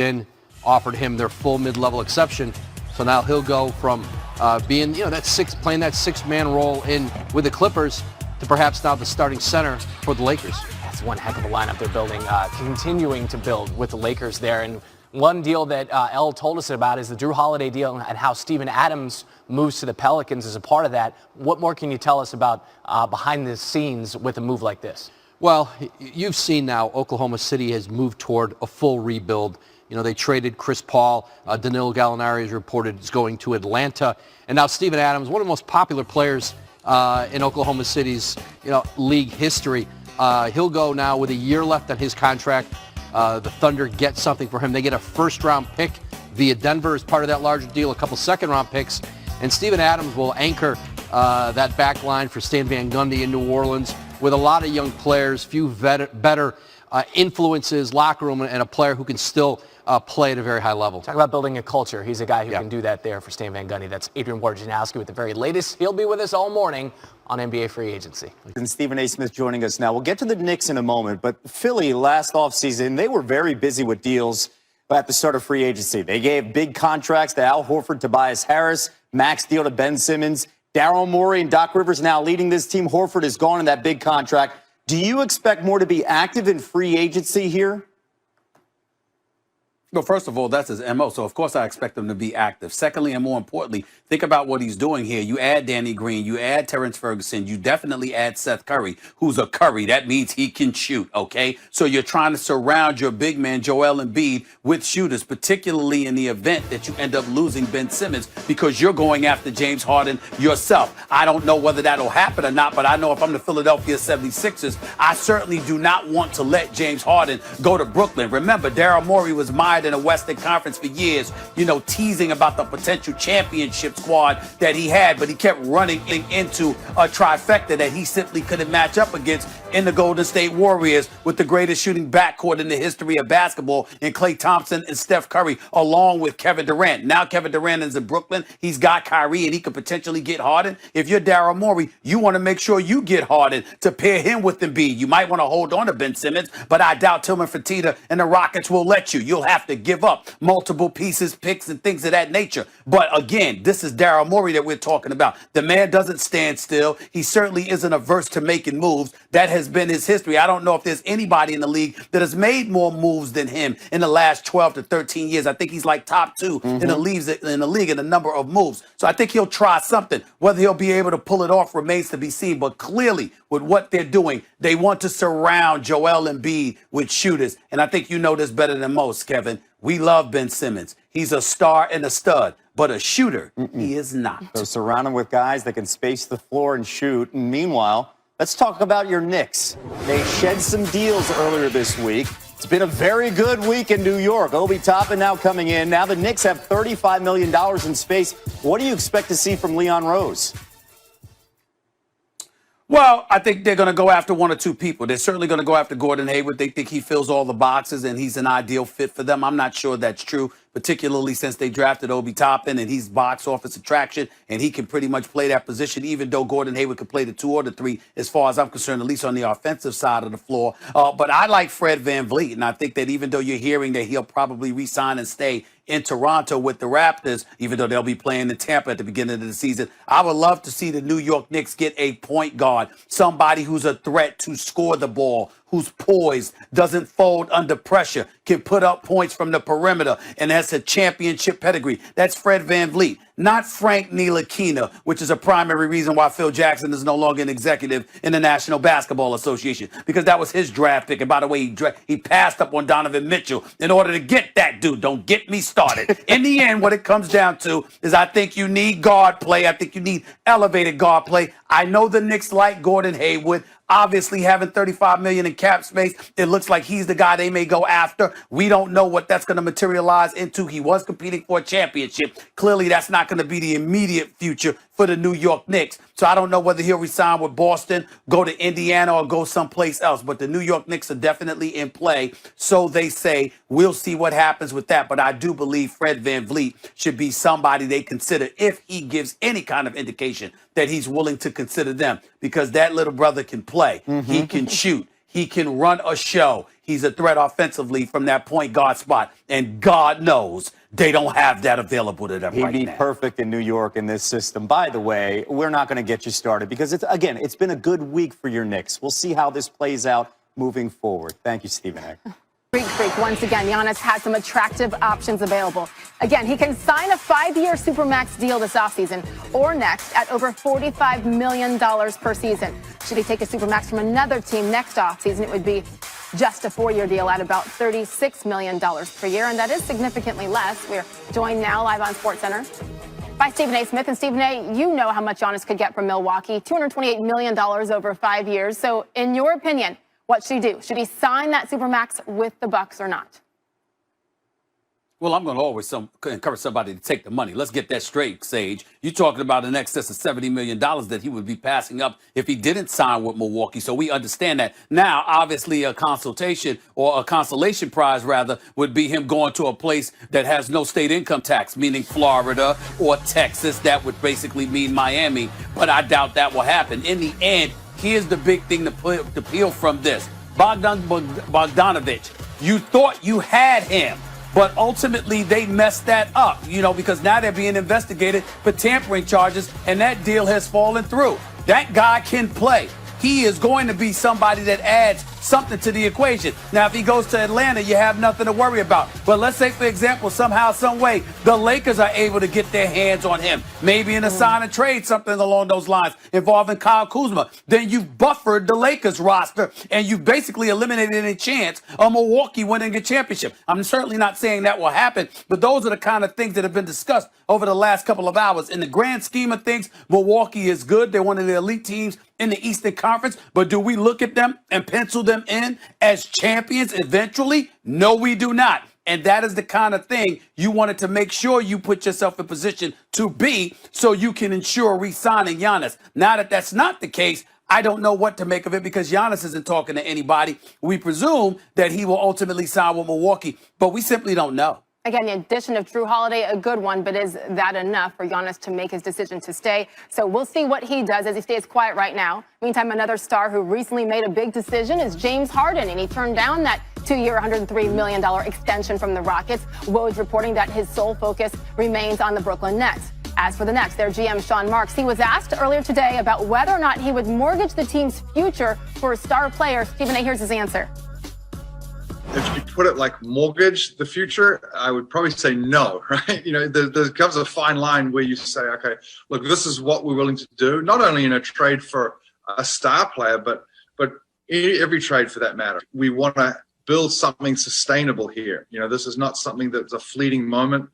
in, offered him their full mid-level exception. So now he'll go from being, playing that six-man role in with the Clippers to perhaps now the starting center for the Lakers. That's one heck of a lineup they're building, continuing to build with the Lakers there. And one deal that El told us about is the Drew Holiday deal and how Steven Adams moves to the Pelicans as a part of that. What more can you tell us about behind the scenes with a move like this? Well, you've seen now Oklahoma City has moved toward a full rebuild. They traded Chris Paul. Danilo Gallinari is reported is going to Atlanta. And now Steven Adams, one of the most popular players in Oklahoma City's league history. He'll go now with a year left on his contract. The Thunder get something for him. They get a first-round pick via Denver as part of that larger deal, a couple second-round picks. And Steven Adams will anchor that back line for Stan Van Gundy in New Orleans with a lot of young players, few better influences, locker room, and a player who can still play at a very high level. Talk about building a culture. He's a guy who can do that there for Stan Van Gundy. That's Adrian Wojnarowski with the very latest. He'll be with us all morning on NBA Free Agency. And Stephen A. Smith joining us now. We'll get to the Knicks in a moment, but Philly last offseason, they were very busy with deals at the start of free agency. They gave big contracts to Al Horford, Tobias Harris, max deal to Ben Simmons. Daryl Morey and Doc Rivers now leading this team. Horford is gone in that big contract. Do you expect more to be active in free agency here? Well, first of all, that's his MO, so of course I expect him to be active. Secondly, and more importantly, think about what he's doing here. You add Danny Green, you add Terrence Ferguson, you definitely add Seth Curry, who's a Curry. That means he can shoot, okay? So you're trying to surround your big man, Joel Embiid, with shooters, particularly in the event that you end up losing Ben Simmons because you're going after James Harden yourself. I don't know whether that'll happen or not, but I know if I'm the Philadelphia 76ers, I certainly do not want to let James Harden go to Brooklyn. Remember, Daryl Morey was mired in the Western Conference for years, teasing about the potential championship squad that he had, but he kept running into a trifecta that he simply couldn't match up against in the Golden State Warriors with the greatest shooting backcourt in the history of basketball in Klay Thompson and Steph Curry, along with Kevin Durant. Now Kevin Durant is in Brooklyn. He's got Kyrie, and he could potentially get Harden. If you're Daryl Morey, you want to make sure you get Harden to pair him with Embiid. You might want to hold on to Ben Simmons, but I doubt Tillman Fertitta and the Rockets will let you. You'll have to give up multiple pieces, picks, and things of that nature. But again, this is Daryl Morey that we're talking about. The man doesn't stand still. He certainly isn't averse to making moves. That has been his history. I don't know if there's anybody in the league that has made more moves than him in the last 12 to 13 years. I think he's like top two in the league in a number of moves. So I think he'll try something. Whether he'll be able to pull it off remains to be seen. But clearly, with what they're doing, they want to surround Joel Embiid with shooters. And I think you know this better than most, Kevin. We love Ben Simmons. He's a star and a stud, but a shooter, he is not. So surround him with guys that can space the floor and shoot. And meanwhile, let's talk about your Knicks. They shed some deals earlier this week. It's been a very good week in New York. Obi Toppin now coming in. Now the Knicks have $35 million in space. What do you expect to see from Leon Rose? Well, I think they're going to go after one or two people. They're certainly going to go after Gordon Hayward. They think he fills all the boxes and he's an ideal fit for them. I'm not sure that's true, particularly since they drafted Obi Toppin and he's box office attraction and he can pretty much play that position, even though Gordon Hayward could play the 2 or the 3 as far as I'm concerned, at least on the offensive side of the floor. But I like Fred VanVleet, and I think that even though you're hearing that he'll probably re-sign and stay in Toronto with the Raptors, even though they'll be playing in Tampa at the beginning of the season, I would love to see the New York Knicks get a point guard, somebody who's a threat to score the ball, who's poised, doesn't fold under pressure, can put up points from the perimeter, and has a championship pedigree. That's Fred VanVleet, not Frank Ntilikina, which is a primary reason why Phil Jackson is no longer an executive in the National Basketball Association, because that was his draft pick. And by the way, he passed up on Donovan Mitchell in order to get that dude. Don't get me started. In the end, what it comes down to is I think you need guard play. I think you need elevated guard play. I know the Knicks like Gordon Hayward. Obviously, having $35 million in cap space, it looks like he's the guy they may go after. We don't know what that's going to materialize into. He was competing for a championship. Clearly, that's not going to be the immediate future for the New York Knicks. So I don't know whether he'll resign with Boston, go to Indiana, or go someplace else. But the New York Knicks are definitely in play. So they say. We'll see what happens with that. But I do believe Fred VanVleet should be somebody they consider if he gives any kind of indication that he's willing to consider them, because that little brother can play. He can shoot. He can run a show. he's a threat offensively from that point guard spot. And God knows they don't have that available to them He'd right be now. perfect in New York in this system. By the way, we're not going to get you started because, it's been a good week for your Knicks. We'll see how this plays out moving forward. Thank you, Stephen A. Greek Freak, once again, Giannis has some attractive options available. Again, he can sign a 5-year Supermax deal this offseason or next at over $45 million per season. Should he take a Supermax from another team next offseason, it would be just a 4-year deal at about $36 million per year, and that is significantly less. We're joined now live on SportsCenter by Stephen A. Smith. And Stephen A., you know how much Giannis could get from Milwaukee, $228 million over 5 years. So in your opinion, what should he do? Should he sign that Supermax with the Bucks or not? Well, I'm going to always encourage somebody to take the money. Let's get that straight, Sage. You're talking about an excess of $70 million that he would be passing up if he didn't sign with Milwaukee. So we understand that. Now, obviously, a consultation or a consolation prize, rather, would be him going to a place that has no state income tax, meaning Florida or Texas. That would basically mean Miami. But I doubt that will happen. In the end, here's the big thing to peel from this. Bogdanovich, you thought you had him. But ultimately, they messed that up, because now they're being investigated for tampering charges, and that deal has fallen through. That guy can play. He is going to be somebody that adds something to the equation. Now, if he goes to Atlanta, you have nothing to worry about. But let's say, for example, somehow, some way, the Lakers are able to get their hands on him. Maybe in a sign and trade, something along those lines involving Kyle Kuzma. Then you've buffered the Lakers roster, and you've basically eliminated any chance of Milwaukee winning a championship. I'm certainly not saying that will happen, but those are the kind of things that have been discussed over the last couple of hours. In the grand scheme of things, Milwaukee is good. They're one of the elite teams in the Eastern Conference, but do we look at them and pencil them in as champions eventually? No, we do not. And that is the kind of thing you wanted to make sure you put yourself in position to be so you can ensure re-signing Giannis. Now that that's not the case, I don't know what to make of it because Giannis isn't talking to anybody. We presume that he will ultimately sign with Milwaukee, but we simply don't know. Again, the addition of Drew Holiday, a good one, but is that enough for Giannis to make his decision to stay? So we'll see what he does as he stays quiet right now. Meantime, another star who recently made a big decision is James Harden, and he turned down that 2-year, $103 million extension from the Rockets. Woj reporting that his sole focus remains on the Brooklyn Nets. As for the Nets, their GM Sean Marks, he was asked earlier today about whether or not he would mortgage the team's future for a star player. Stephen A., here's his answer. If you put it like mortgage the future, I would probably say no, right? There comes a fine line where you say, okay, look, this is what we're willing to do, not only in a trade for a star player, but every trade for that matter. We want to build something sustainable here. This is not something that's a fleeting moment,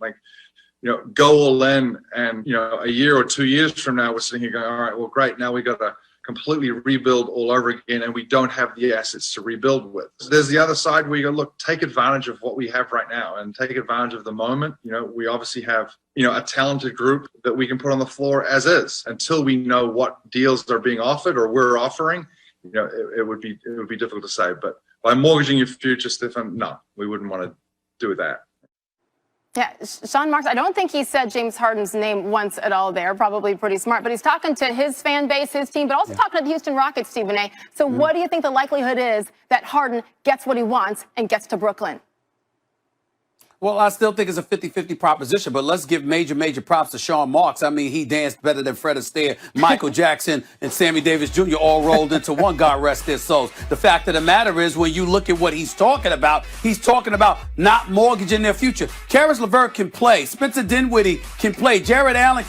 go all in and, a year or 2 years from now, we're sitting here going, all right, well, great. Now we got to completely rebuild all over again, and we don't have the assets to rebuild with. There's the other side where you go, look, take advantage of what we have right now and take advantage of the moment. We obviously have, a talented group that we can put on the floor as is until we know what deals are being offered or we're offering. It would be difficult to say, but by mortgaging your future, Stefan, no, we wouldn't want to do that. Yeah, Sean Marks, I don't think he said James Harden's name once at all there. Probably pretty smart. But he's talking to his fan base, his team, but also talking to the Houston Rockets, Stephen A. So what do you think the likelihood is that Harden gets what he wants and gets to Brooklyn? Well, I still think it's a 50-50 proposition, but let's give major props to Sean Marks. I mean, he danced better than Fred Astaire, Michael Jackson, and Sammy Davis Jr. all rolled into one, God rest their souls. The fact of the matter is, when you look at what he's talking about not mortgaging their future. Karis LeVert can play. Spencer Dinwiddie can play. Jared Allen